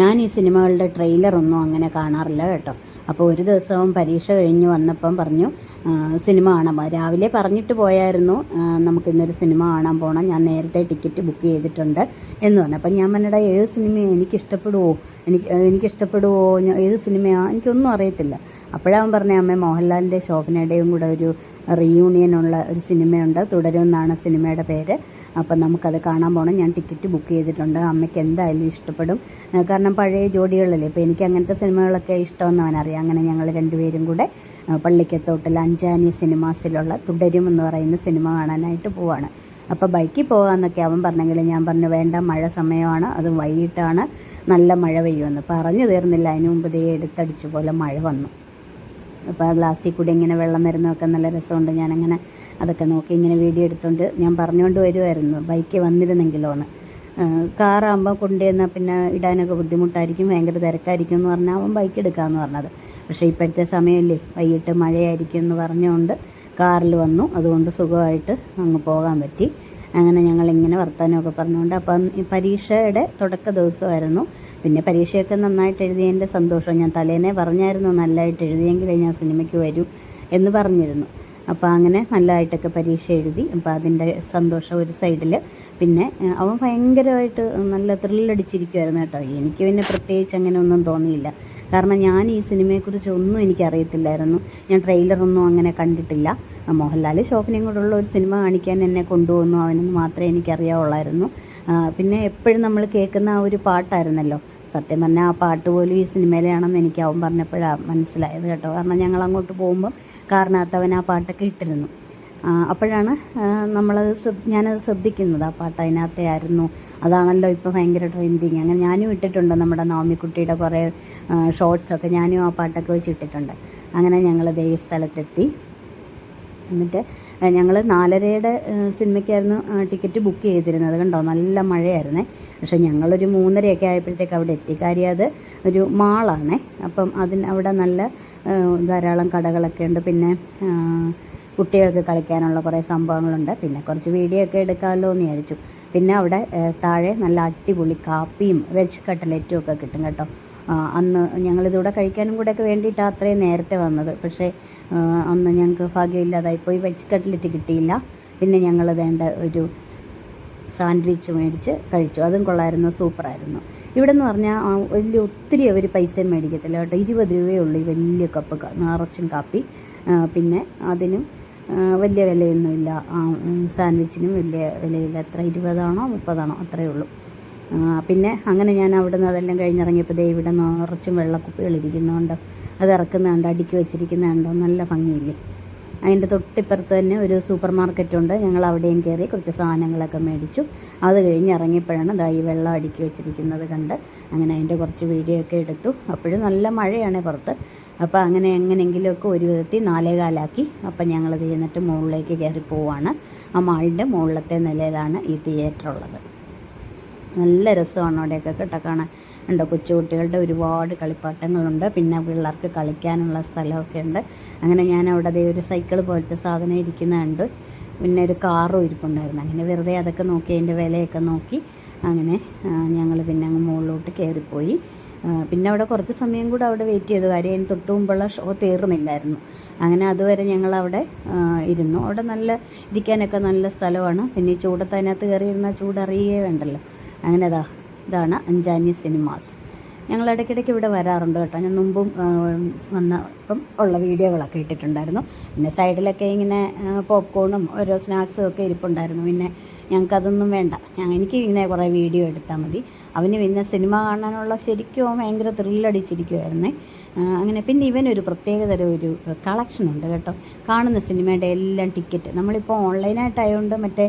ഞാൻ ഈ സിനിമകളുടെ ട്രെയിലറൊന്നും അങ്ങനെ കാണാറില്ല കേട്ടോ. അപ്പോൾ ഒരു ദിവസവും പരീക്ഷ കഴിഞ്ഞ് വന്നപ്പം പറഞ്ഞു സിനിമ കാണാൻ രാവിലെ പറഞ്ഞിട്ട് പോയായിരുന്നു, നമുക്കിന്നൊരു സിനിമ കാണാൻ പോകണം, ഞാൻ നേരത്തെ ടിക്കറ്റ് ബുക്ക് ചെയ്തിട്ടുണ്ട് എന്ന് പറഞ്ഞു. അപ്പം ഞാൻ പറഞ്ഞിടാ ഏത് സിനിമയാണ്, എനിക്കിഷ്ടപ്പെടുമോ ഏത് സിനിമയാണ് എനിക്കൊന്നും അറിയത്തില്ല. അപ്പോഴവൻ പറഞ്ഞ അമ്മ മോഹൻലാലിൻ്റെ ശോഭനയുടെയും കൂടെ ഒരു റീയൂണിയനുള്ള ഒരു സിനിമയുണ്ട്, തുടരുമെന്നാണ് സിനിമയുടെ പേര്. അപ്പം നമുക്കത് കാണാൻ പോകണം, ഞാൻ ടിക്കറ്റ് ബുക്ക് ചെയ്തിട്ടുണ്ട്, അമ്മയ്ക്ക് എന്തായാലും ഇഷ്ടപ്പെടും, കാരണം പഴയ ജോഡികളല്ലേ. ഇപ്പോൾ എനിക്ക് അങ്ങനത്തെ സിനിമകളൊക്കെ ഇഷ്ടമെന്ന് അവനറിയാം. അങ്ങനെ ഞങ്ങൾ രണ്ടുപേരും കൂടെ പള്ളിക്കത്തോട്ടിൽ അഞ്ചാനി സിനിമാസിലുള്ള തുടരുമെന്ന് പറയുന്ന സിനിമ കാണാനായിട്ട് പോവാണ്. അപ്പോൾ ബൈക്കിൽ പോകാമെന്നൊക്കെ അവൻ പറഞ്ഞെങ്കിൽ ഞാൻ പറഞ്ഞു വേണ്ട, മഴ സമയമാണ്, അത് വൈകിട്ടാണ്, നല്ല മഴ പെയ്യുമെന്ന്. പറഞ്ഞു തീർന്നില്ല, അതിന് മുമ്പ് ദേ എടുത്തടിച്ച പോലെ മഴ വന്നു. അപ്പോൾ ആ ഗ്ലാസ്സിൽ കൂടി ഇങ്ങനെ വെള്ളം വരുന്നതൊക്കെ നല്ല രസമുണ്ട്. ഞാനങ്ങനെ അതൊക്കെ നോക്കി ഇങ്ങനെ വീഡിയോ എടുത്തുകൊണ്ട് ഞാൻ പറഞ്ഞുകൊണ്ട് വരുമായിരുന്നു, ബൈക്ക് വന്നിരുന്നെങ്കിലോ എന്ന്. കാറാകുമ്പോൾ കൊണ്ടുവന്നാൽ പിന്നെ ഇടാനൊക്കെ ബുദ്ധിമുട്ടായിരിക്കും, ഭയങ്കര തിരക്കായിരിക്കും എന്ന് പറഞ്ഞാൽ അവൻ ബൈക്ക് എടുക്കാമെന്ന് പറഞ്ഞത്. പക്ഷേ ഇപ്പോഴത്തെ സമയമല്ലേ, വൈകിട്ട് മഴയായിരിക്കും എന്ന് പറഞ്ഞുകൊണ്ട് കാറിൽ വന്നു. അതുകൊണ്ട് സുഖമായിട്ട് അങ്ങ് പോകാൻ പറ്റി. അങ്ങനെ ഞങ്ങളിങ്ങനെ വർത്തമാനമൊക്കെ പറഞ്ഞുകൊണ്ട്, അപ്പം ഈ പരീക്ഷയുടെ തുടക്ക ദിവസമായിരുന്നു. പിന്നെ പരീക്ഷയൊക്കെ നന്നായിട്ട് എഴുതിയതിൻ്റെ സന്തോഷം. ഞാൻ തലേനെ പറഞ്ഞായിരുന്നു നല്ലതായിട്ട് എഴുതിയെങ്കിലേ ഞാൻ സിനിമയ്ക്ക് വരൂ എന്ന് പറഞ്ഞിരുന്നു. അപ്പോൾ അങ്ങനെ നല്ലതായിട്ടൊക്കെ പരീക്ഷ എഴുതി. അപ്പോൾ അതിൻ്റെ സന്തോഷം ഒരു സൈഡിൽ. പിന്നെ അവൻ ഭയങ്കരമായിട്ട് നല്ല ത്രില്ലടിച്ചിരിക്കുമായിരുന്നു കേട്ടോ. എനിക്ക് പിന്നെ പ്രത്യേകിച്ച് അങ്ങനെ ഒന്നും തോന്നിയില്ല, കാരണം ഞാൻ ഈ സിനിമയെക്കുറിച്ച് ഒന്നും എനിക്കറിയത്തില്ലായിരുന്നു. ഞാൻ ട്രെയിലറൊന്നും അങ്ങനെ കണ്ടിട്ടില്ല. മോഹൻലാൽ ശോഭനയും കൂടെയുള്ള ഒരു സിനിമ കാണിക്കാൻ എന്നെ കൊണ്ടുപോകുന്നു, അവനെന്ന് മാത്രമേ എനിക്കറിയാവുള്ളായിരുന്നു. പിന്നെ എപ്പോഴും നമ്മൾ കേൾക്കുന്ന ആ ഒരു പാട്ടായിരുന്നല്ലോ, സത്യം പറഞ്ഞാൽ ആ പാട്ട് പോലും ഈ സിനിമയിലാണെന്ന് എനിക്ക് അവൻ പറഞ്ഞപ്പോഴാണ് മനസ്സിലായത് കേട്ടോ. കാരണം ഞങ്ങൾ അങ്ങോട്ട് പോകുമ്പം കാറിനകത്ത് അവൻ ആ പാട്ടൊക്കെ ഇട്ടിരുന്നു. അപ്പോഴാണ് ഞാനത് ശ്രദ്ധിക്കുന്നത്, ആ പാട്ട് അതിനകത്തെ ആയിരുന്നു. അതാണല്ലോ ഇപ്പോൾ ഭയങ്കര ട്രെൻഡിങ്. അങ്ങനെ ഞാനും ഇട്ടിട്ടുണ്ട്, നമ്മുടെ നവമിക്കുട്ടിയുടെ കുറേ ഷോർട്സൊക്കെ ഞാനും ആ പാട്ടൊക്കെ വെച്ചിട്ടിട്ടുണ്ട്. അങ്ങനെ ഞങ്ങൾ ദേ സ്ഥലത്തെത്തി. എന്നിട്ട് ഞങ്ങൾ 4:30 സിനിമയ്ക്കായിരുന്നു ടിക്കറ്റ് ബുക്ക് ചെയ്തിരുന്നത്. കണ്ടോ, നല്ല മഴയായിരുന്നേ. പക്ഷേ ഞങ്ങളൊരു 3:30 ആയപ്പോഴത്തേക്ക് അവിടെ എത്തി. കാര്യം അത് ഒരു മാളാണേ. അപ്പം അവിടെ നല്ല ധാരാളം കടകളൊക്കെ ഉണ്ട്. പിന്നെ കുട്ടികൾക്ക് കളിക്കാനുള്ള കുറേ സംഭവങ്ങളുണ്ട്. പിന്നെ കുറച്ച് വീഡിയോ ഒക്കെ എടുക്കാമല്ലോ എന്ന് വിചാരിച്ചു. പിന്നെ അവിടെ താഴെ നല്ല അടിപൊളി കാപ്പിയും വെജ് കട്ട്ലറ്റും ഒക്കെ കിട്ടും കേട്ടോ. അന്ന് ഞങ്ങളിതിവിടെ കഴിക്കാനും കൂടെയൊക്കെ വേണ്ടിയിട്ടാണ് അത്രയും നേരത്തെ വന്നത്. പക്ഷേ അന്ന് ഞങ്ങൾക്ക് ഭാഗ്യമില്ലാതായിപ്പോയി, വെജ് കട്ട്ലറ്റ് കിട്ടിയില്ല. പിന്നെ ഞങ്ങൾ വേണ്ട ഒരു സാൻഡ്വിച്ച് മേടിച്ച് കഴിച്ചു, അതും കൊള്ളായിരുന്നു, സൂപ്പറായിരുന്നു. ഇവിടെ എന്ന് പറഞ്ഞാൽ ഒത്തിരി അവർ പൈസയും മേടിക്കത്തില്ല കേട്ടോ. 20 രൂപയേ ഉള്ളൂ ഈ വലിയ കപ്പ് നിറച്ചും കാപ്പി. പിന്നെ അതിനും വലിയ വിലയൊന്നുമില്ല, സാൻഡ്വിച്ചിനും വലിയ വിലയില്ല. എത്ര 20 ആണോ 30 ആണോ അത്രയേ ഉള്ളൂ. പിന്നെ അങ്ങനെ ഞാൻ അവിടെ നിന്ന് അതെല്ലാം കഴിഞ്ഞിറങ്ങിയപ്പോൾ ദേ ഇവിടെ നിറച്ചും വെള്ളക്കുപ്പികളിരിക്കുന്നുണ്ട്. അത് ഇറക്കുന്നുണ്ട്, അടുക്കി വെച്ചിരിക്കുന്നുണ്ടോ, നല്ല ഭംഗിയില്ലേ. അതിൻ്റെ തൊട്ടിപ്പുറത്ത് തന്നെ ഒരു സൂപ്പർ മാർക്കറ്റുണ്ട്. ഞങ്ങൾ അവിടെയും കയറി കുറച്ച് സാധനങ്ങളൊക്കെ മേടിച്ചു. അത് കഴിഞ്ഞ് ഇറങ്ങിയപ്പോഴാണ് ദാ ഈ വെള്ളം അടുക്കി വെച്ചിരിക്കുന്നത് കണ്ട്. അങ്ങനെ അതിൻ്റെ കുറച്ച് വീഡിയോ ഒക്കെ എടുത്തു. അപ്പോഴും നല്ല മഴയാണ് പുറത്ത്. അപ്പോൾ അങ്ങനെ എങ്ങനെയെങ്കിലുമൊക്കെ ഒരു വിധത്തിൽ 4:15 അപ്പം ഞങ്ങൾ എന്നിട്ട് മുകളിലേക്ക് കയറി പോവാണ്. ആ മാളിൻ്റെ മുകളിലത്തെ നിലയിലാണ് ഈ തിയേറ്റർ ഉള്ളത്. നല്ല രസമാണ് അവിടെയൊക്കെ കേട്ടോ കാണാൻ. ഉണ്ട്, കൊച്ചുകുട്ടികളുടെ ഒരുപാട് കളിപ്പാട്ടങ്ങളുണ്ട്. പിന്നെ പിള്ളേർക്ക് കളിക്കാനുള്ള സ്ഥലമൊക്കെ ഉണ്ട്. അങ്ങനെ ഞാൻ അവിടെ ഒരു സൈക്കിൾ പോലത്തെ സാധനം ഇരിക്കുന്നുണ്ട്. പിന്നെ ഒരു കാറും ഇരിപ്പുണ്ടായിരുന്നു. അങ്ങനെ വെറുതെ അതൊക്കെ നോക്കി അതിൻ്റെ വിലയൊക്കെ നോക്കി അങ്ങനെ ഞങ്ങൾ പിന്നെ അങ്ങ് മുകളിലോട്ട് കയറിപ്പോയി. പിന്നെ അവിടെ കുറച്ച് സമയം കൂടെ അവിടെ വെയിറ്റ് ചെയ്തു, കാര്യം അതിന് തൊട്ട് മുമ്പുള്ള ഷോ തീർന്നില്ലായിരുന്നു. അങ്ങനെ അതുവരെ ഞങ്ങളവിടെ ഇരുന്നു. അവിടെ നല്ല ഇരിക്കാനൊക്കെ നല്ല സ്ഥലമാണ്. പിന്നെ ഈ ചൂടത്ത് അതിനകത്ത് കയറിയിരുന്നാൽ ചൂടറിയേ വേണ്ടല്ലോ. അങ്ങനെ ഇതാണ് അഞ്ചാനി സിനിമാസ്. ഞങ്ങൾ ഇടയ്ക്കിടയ്ക്ക് ഇവിടെ വരാറുണ്ട് കേട്ടോ. ഞാൻ മുമ്പും വന്നപ്പം ഉള്ള വീഡിയോകളൊക്കെ ഇട്ടിട്ടുണ്ടായിരുന്നു. പിന്നെ സൈഡിലൊക്കെ ഇങ്ങനെ പോപ്കോണും ഓരോ സ്നാക്സും ഒക്കെ ഇരിപ്പുണ്ടായിരുന്നു. പിന്നെ ഞങ്ങൾക്കതൊന്നും വേണ്ട, എനിക്ക് ഇങ്ങനെ കുറേ വീഡിയോ എടുത്താൽ മതി. അവന് പിന്നെ സിനിമ കാണാനുള്ള ശരിക്കും ഭയങ്കര ത്രില്ലടിച്ചിരിക്കുമായിരുന്നേ. അങ്ങനെ പിന്നെ ഇവനൊരു പ്രത്യേകതരം ഒരു കളക്ഷനുണ്ട് കേട്ടോ. കാണുന്ന സിനിമയുടെ എല്ലാം ടിക്കറ്റ് നമ്മളിപ്പോൾ ഓൺലൈനായിട്ടായതുകൊണ്ട് മറ്റേ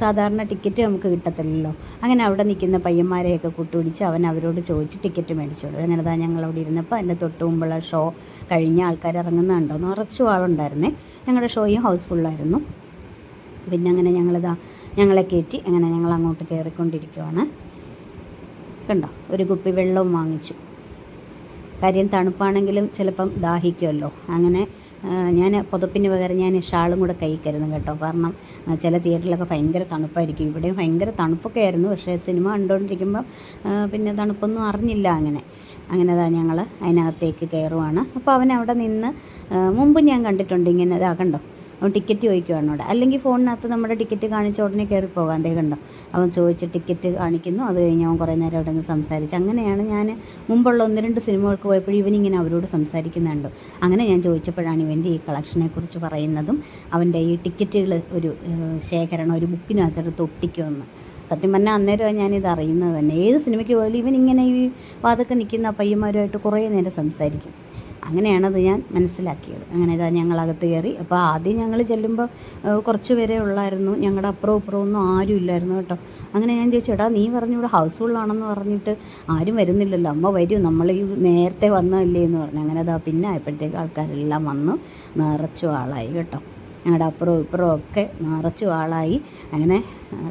സാധാരണ ടിക്കറ്റ് നമുക്ക് കിട്ടത്തില്ലല്ലോ. അങ്ങനെ അവിടെ നിൽക്കുന്ന പയ്യന്മാരെയൊക്കെ കൂട്ടുപിടിച്ച് അവൻ അവരോട് ചോദിച്ച് ടിക്കറ്റ് മേടിച്ചോളൂ. അങ്ങനെ ഞങ്ങളവിടെ ഇരുന്നപ്പോൾ അതിൻ്റെ തൊട്ട് മുമ്പുള്ള ഷോ കഴിഞ്ഞ ആൾക്കാർ ഇറങ്ങുന്നുണ്ടോ നിറച്ചു ആളുണ്ടായിരുന്നേ. ഞങ്ങളുടെ ഷോയും ഹൗസ്ഫുള്ളായിരുന്നു. പിന്നെ അങ്ങനെ ഞങ്ങളെ കയറ്റി അങ്ങനെ ഞങ്ങൾ അങ്ങോട്ട് കയറിക്കൊണ്ടിരിക്കുവാണ്. കണ്ടോ, ഒരു കുപ്പി വെള്ളവും വാങ്ങിച്ചു. കാര്യം തണുപ്പാണെങ്കിലും ചിലപ്പം ദാഹിക്കുമല്ലോ. അങ്ങനെ ഞാൻ പുതപ്പിന് പകരം ഞാൻ ഷാളും കൂടെ കൈ കരുതും കേട്ടോ. കാരണം ചില തിയേറ്ററിലൊക്കെ ഭയങ്കര തണുപ്പായിരിക്കും. ഇവിടെയും ഭയങ്കര തണുപ്പൊക്കെ ആയിരുന്നു. പക്ഷേ സിനിമ കണ്ടുകൊണ്ടിരിക്കുമ്പം പിന്നെ തണുപ്പൊന്നും അറിഞ്ഞില്ല. അങ്ങനെ ഞങ്ങൾ അതിനകത്തേക്ക് കയറുവാണ്. അപ്പോൾ അവൻ അവിടെ നിന്ന് മുമ്പ് ഞാൻ കണ്ടിട്ടുണ്ട് ഇങ്ങനെ. കണ്ടോ, അവൻ ടിക്കറ്റ് ചോദിക്കുവാണ് അവിടെ. അല്ലെങ്കിൽ ഫോണിനകത്ത് നമ്മുടെ ടിക്കറ്റ് കാണിച്ച ഉടനെ കയറി പോകാം. കണ്ടോ, അവൻ ചോദിച്ച് ടിക്കറ്റ് കാണിക്കുന്നു. അത് കഴിഞ്ഞ് അവൻ കുറേ നേരം അവിടെ നിന്ന് സംസാരിച്ച്. അങ്ങനെയാണ് ഞാൻ മുമ്പുള്ള 1-2 സിനിമകൾക്ക് പോയപ്പോഴും ഇവനിങ്ങനെ അവരോട് സംസാരിക്കുന്നുണ്ട്. അങ്ങനെ ഞാൻ ചോദിച്ചപ്പോഴാണ് ഇവൻ്റെ ഈ കളക്ഷനെക്കുറിച്ച് പറയുന്നതും അവൻ്റെ ഈ ടിക്കറ്റുകൾ ഒരു ശേഖരണം ഒരു ബുക്കിനകത്തെടുത്ത് ഒട്ടിക്കുമെന്ന്. സത്യം പറഞ്ഞാൽ അന്നേരമാണ് ഞാനിത് അറിയുന്നത് തന്നെ. ഏത് സിനിമയ്ക്ക് പോയാലും ഇവനിങ്ങനെ ഈ വാതൊക്കെ നിൽക്കുന്ന പയ്യന്മാരുമായിട്ട് കുറേ നേരം സംസാരിക്കും. അങ്ങനെയാണത് ഞാൻ മനസ്സിലാക്കിയത്. അങ്ങനെ ഞങ്ങളകത്ത് കയറി. അപ്പോൾ ആദ്യം ഞങ്ങൾ ചെല്ലുമ്പോൾ കുറച്ച് പേരെ ഉള്ളായിരുന്നു. ഞങ്ങളുടെ അപ്പുറവും ഇപ്പുറവും ഒന്നും ആരും ഇല്ലായിരുന്നു കേട്ടോ. അങ്ങനെ ഞാൻ ചോദിച്ചു, എടാ നീ പറഞ്ഞു ഇവിടെ ഹൗസ് ഫുള്ളാണെന്ന് പറഞ്ഞിട്ട് ആരും വരുന്നില്ലല്ലോ, അമ്മ വരും, നമ്മൾ ഈ നേരത്തെ വന്നതല്ലേ എന്ന് പറഞ്ഞു. അങ്ങനെ പിന്നെ ആയപ്പോഴത്തേക്ക് ആൾക്കാരെല്ലാം വന്നു നിറച്ചു ആളായി കേട്ടോ. ഞങ്ങളുടെ അപ്പുറവും ഇപ്പുറവും ഒക്കെ നിറച്ചു ആളായി. അങ്ങനെ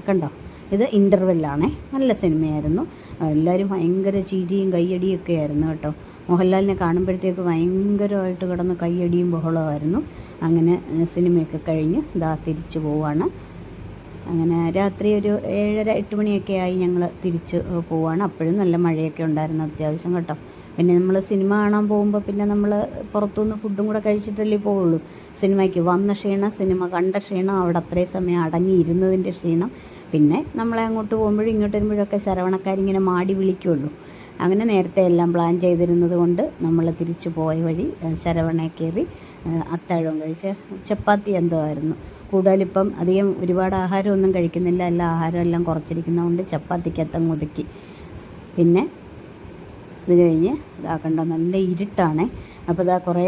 കണ്ടോ, ഇത് ഇൻ്റർവെല്ലാണേ. നല്ല സിനിമയായിരുന്നു. എല്ലാവരും ഭയങ്കര ചിരിയും കയ്യടിയും ഒക്കെ ആയിരുന്നു കേട്ടോ. മോഹൻലാലിനെ കാണുമ്പോഴത്തേക്ക് ഭയങ്കരമായിട്ട് കിടന്ന് കയ്യടിയും ബഹളമായിരുന്നു. അങ്ങനെ സിനിമയൊക്കെ കഴിഞ്ഞ് തിരിച്ചു പോവാണ്. അങ്ങനെ രാത്രി ഒരു 7:30-8 മണിയൊക്കെ ആയി ഞങ്ങൾ തിരിച്ച് പോവാണ്. അപ്പോഴും നല്ല മഴയൊക്കെ ഉണ്ടായിരുന്നു അത്യാവശ്യം കേട്ടോ. പിന്നെ നമ്മൾ സിനിമ കാണാൻ പോകുമ്പോൾ പിന്നെ നമ്മൾ പുറത്തുനിന്ന് ഫുഡും കൂടെ കഴിച്ചിട്ടല്ലേ പോവുള്ളൂ. സിനിമയ്ക്ക് വന്ന ക്ഷീണം, സിനിമ കണ്ട ക്ഷീണം, അവിടെ അത്രയും സമയം അടങ്ങിയിരുന്നതിൻ്റെ ക്ഷീണം, പിന്നെ നമ്മളെ അങ്ങോട്ട് പോകുമ്പോഴും ഇങ്ങോട്ട് വരുമ്പോഴൊക്കെ ശരവണക്കാരിങ്ങനെ മാടി വിളിക്കുള്ളൂ. അങ്ങനെ നേരത്തെ എല്ലാം പ്ലാൻ ചെയ്തിരുന്നത് കൊണ്ട് നമ്മൾ തിരിച്ചു പോയ വഴി ശരവണ കയറി അത്താഴവും കഴിച്ച്. ചപ്പാത്തി എന്തോ ആയിരുന്നു. കൂടുതലിപ്പം അധികം ഒരുപാട് ആഹാരമൊന്നും കഴിക്കുന്നില്ല. എല്ലാ ആഹാരമെല്ലാം കുറച്ചിരിക്കുന്നതുകൊണ്ട് ചപ്പാത്തിക്കകത്തങ്ങ് ഒതുക്കി. പിന്നെ അത് കഴിഞ്ഞ് കണ്ടോ നല്ല ഇരുട്ടാണേ. അപ്പോൾ കുറേ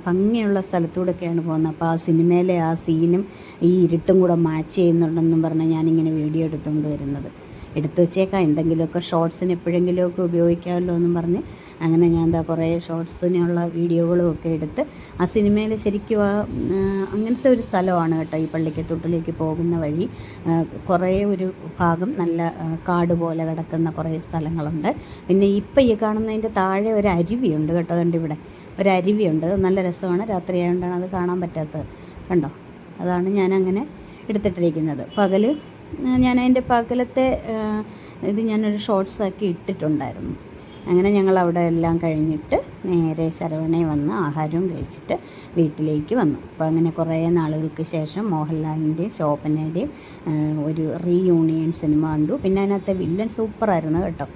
ഭംഗിയുള്ള സ്ഥലത്തൂടെയൊക്കെയാണ് പോകുന്നത്. അപ്പോൾ ആ സിനിമയിലെ ആ സീനും ഈ ഇരുട്ടും കൂടെ മാച്ച് ചെയ്യുന്നുണ്ടെന്നും പറഞ്ഞ് ഞാനിങ്ങനെ വീഡിയോ എടുത്തുകൊണ്ട് വരുന്നത്. എടുത്തു വെച്ചേക്കാം, എന്തെങ്കിലുമൊക്കെ ഷോർട്സിന് എപ്പോഴെങ്കിലുമൊക്കെ ഉപയോഗിക്കാമല്ലോ എന്നും പറഞ്ഞ്. അങ്ങനെ ഞാൻ കുറേ ഷോർട്സിനുള്ള വീഡിയോകളും ഒക്കെ എടുത്ത് ആ സിനിമയിൽ ശരിക്കും അങ്ങനത്തെ ഒരു സ്ഥലമാണ് കേട്ടോ. ഈ പള്ളിക്കത്തോട്ടിലേക്ക് പോകുന്ന വഴി കുറേ ഒരു ഭാഗം നല്ല കാട് പോലെ കിടക്കുന്ന കുറേ സ്ഥലങ്ങളുണ്ട്. പിന്നെ ഇപ്പം ഈ കാണുന്നതിൻ്റെ താഴെ ഒരു അരുവിയുണ്ട് കേട്ടോ. അതുകൊണ്ട് ഇവിടെ ഒരു അരുവിയുണ്ട്, നല്ല രസമാണ്. രാത്രി ആയതുകൊണ്ടാണ് അത് കാണാൻ പറ്റാത്തത്. കണ്ടോ, അതാണ് ഞാനങ്ങനെ എടുത്തിട്ടിരിക്കുന്നത്. ഞാൻ അതിൻ്റെ പകലത്തെ ഇത് ഞാനൊരു ഷോർട്സാക്കി ഇട്ടിട്ടുണ്ടായിരുന്നു. അങ്ങനെ ഞങ്ങൾ അവിടെ എല്ലാം കഴിഞ്ഞിട്ട് നേരെ ശരവണയിൽ വന്ന് ആഹാരവും കഴിച്ചിട്ട് വീട്ടിലേക്ക് വന്നു. അപ്പോൾ അങ്ങനെ കുറേ നാളുകൾക്ക് ശേഷം മോഹൻലാലിൻ്റെയും ശോഭനയുടെയും ഒരു റീയൂണിയൻ സിനിമ കണ്ടു. പിന്നെ അതിനകത്തെ വില്ലൻ സൂപ്പറായിരുന്നു കേട്ടോ.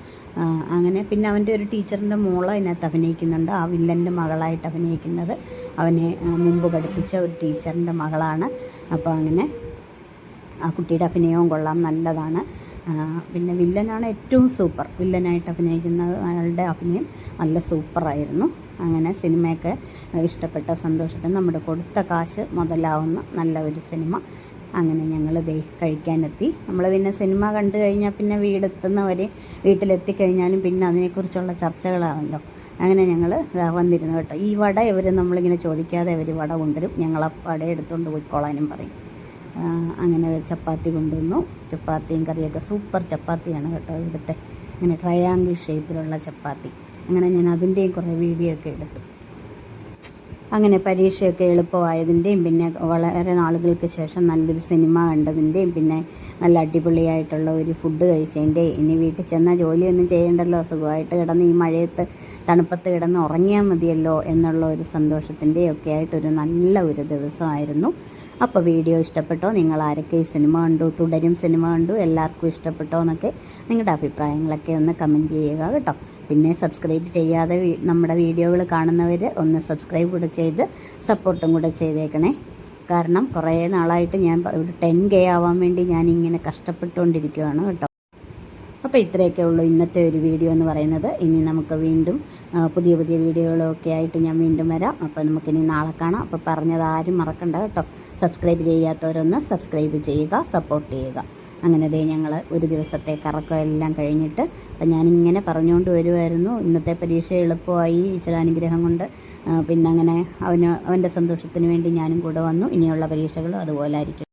അങ്ങനെ പിന്നെ അവൻ്റെ ഒരു ടീച്ചറിൻ്റെ മോൾ അതിനകത്ത് അഭിനയിക്കുന്നുണ്ട്. ആ വില്ലൻ്റെ മകളായിട്ട് അഭിനയിക്കുന്നത് അവനെ മുമ്പ് പഠിപ്പിച്ച ഒരു ടീച്ചറിൻ്റെ മകളാണ്. അപ്പോൾ അങ്ങനെ ആ കുട്ടിയുടെ അഭിനയവും കൊള്ളാം, നല്ലതാണ്. പിന്നെ വില്ലനാണ് ഏറ്റവും സൂപ്പർ. വില്ലനായിട്ട് അഭിനയിക്കുന്ന അയാളുടെ അഭിനയം നല്ല സൂപ്പറായിരുന്നു. അങ്ങനെ സിനിമയൊക്കെ ഇഷ്ടപ്പെട്ട സന്തോഷത്തിൽ നമ്മുടെ കൊടുത്ത കാശ് മുതലാവുന്ന നല്ല ഒരു സിനിമ. അങ്ങനെ ഞങ്ങൾ കഴിക്കാനെത്തി. നമ്മൾ പിന്നെ സിനിമ കണ്ടു കഴിഞ്ഞാൽ പിന്നെ വീട്ടിലെത്തിക്കഴിഞ്ഞാലും പിന്നെ അതിനെക്കുറിച്ചുള്ള ചർച്ചകളാണല്ലോ. അങ്ങനെ ഞങ്ങൾ വന്നിരുന്നു കേട്ടോ. ഈ വട നമ്മളിങ്ങനെ ചോദിക്കാതെ അവർ വട കൊണ്ടുവരും. ഞങ്ങൾ ആ വട എടുത്തുകൊണ്ട് പോയിക്കോളാനും പറയും. അങ്ങനെ ചപ്പാത്തി കൊണ്ടുവന്നു. ചപ്പാത്തിയും കറിയൊക്കെ സൂപ്പർ ചപ്പാത്തിയാണ് കേട്ടോ ഇവിടുത്തെ. ഇങ്ങനെ ട്രയാങ്കിൾ ഷേപ്പിലുള്ള ചപ്പാത്തി. അങ്ങനെ ഞാൻ അതിൻ്റെയും കുറേ വീഡിയോ ഒക്കെ എടുത്തു. അങ്ങനെ പരീക്ഷയൊക്കെ എളുപ്പമായതിൻ്റെയും പിന്നെ വളരെ നാളുകൾക്ക് ശേഷം നല്ലൊരു സിനിമ കണ്ടതിൻ്റെയും പിന്നെ നല്ല അടിപൊളിയായിട്ടുള്ള ഒരു ഫുഡ് കഴിച്ചതിൻ്റെയും ഇനി വീട്ടിൽ ചെന്നാൽ ജോലിയൊന്നും ചെയ്യേണ്ടല്ലോ, സുഖമായിട്ട് കിടന്ന് ഈ മഴയത്ത് തണുപ്പത്ത് കിടന്ന് ഉറങ്ങിയാൽ മതിയല്ലോ എന്നുള്ള ഒരു സന്തോഷത്തിൻ്റെയും ഒക്കെ ആയിട്ടൊരു നല്ല ഒരു ദിവസമായിരുന്നു. അപ്പോൾ വീഡിയോ ഇഷ്ടപ്പെട്ടോ? നിങ്ങൾ ആരൊക്കെ ഈ സിനിമ കണ്ടു, തുടരും സിനിമ കണ്ടു, എല്ലാവർക്കും ഇഷ്ടപ്പെട്ടോ എന്നൊക്കെ നിങ്ങളുടെ അഭിപ്രായങ്ങളൊക്കെ ഒന്ന് കമൻറ്റ് ചെയ്യുക കേട്ടോ. പിന്നെ സബ്സ്ക്രൈബ് ചെയ്യാതെ നമ്മുടെ വീഡിയോകൾ കാണുന്നവർ ഒന്ന് സബ്സ്ക്രൈബ് കൂടെ ചെയ്ത് സപ്പോർട്ടും കൂടെ ചെയ്തേക്കണേ. കാരണം കുറേ നാളായിട്ട് ഞാൻ ഇവിടെ 10K ആവാൻ വേണ്ടി ഞാനിങ്ങനെ കഷ്ടപ്പെട്ടുകൊണ്ടിരിക്കുകയാണ് കേട്ടോ. അപ്പോൾ ഇത്രയൊക്കെ ഉള്ളൂ ഇന്നത്തെ ഒരു വീഡിയോ എന്ന് പറയുന്നത്. ഇനി നമുക്ക് വീണ്ടും പുതിയ വീഡിയോകളൊക്കെ ആയിട്ട് ഞാൻ വീണ്ടും വരാം. അപ്പോൾ നമുക്കിനി നാളെ കാണാം. അപ്പോൾ പറഞ്ഞത് ആരും മറക്കണ്ട കേട്ടോ. സബ്സ്ക്രൈബ് ചെയ്യാത്തവരൊന്ന് സബ്സ്ക്രൈബ് ചെയ്യുക, സപ്പോർട്ട് ചെയ്യുക. അങ്ങനെ ഞങ്ങൾ ഒരു ദിവസത്തെ കറക്കം എല്ലാം കഴിഞ്ഞിട്ട് അപ്പം ഞാനിങ്ങനെ പറഞ്ഞുകൊണ്ട് വരുമായിരുന്നു. ഇന്നത്തെ പരീക്ഷ എളുപ്പമായി ഈശ്വരാനുഗ്രഹം കൊണ്ട്. പിന്നെ അങ്ങനെ അവൻ്റെ സന്തോഷത്തിന് വേണ്ടി ഞാനും കൂടെ വന്നു. ഇനിയുള്ള പരീക്ഷകളും അതുപോലെ ആയിരിക്കും.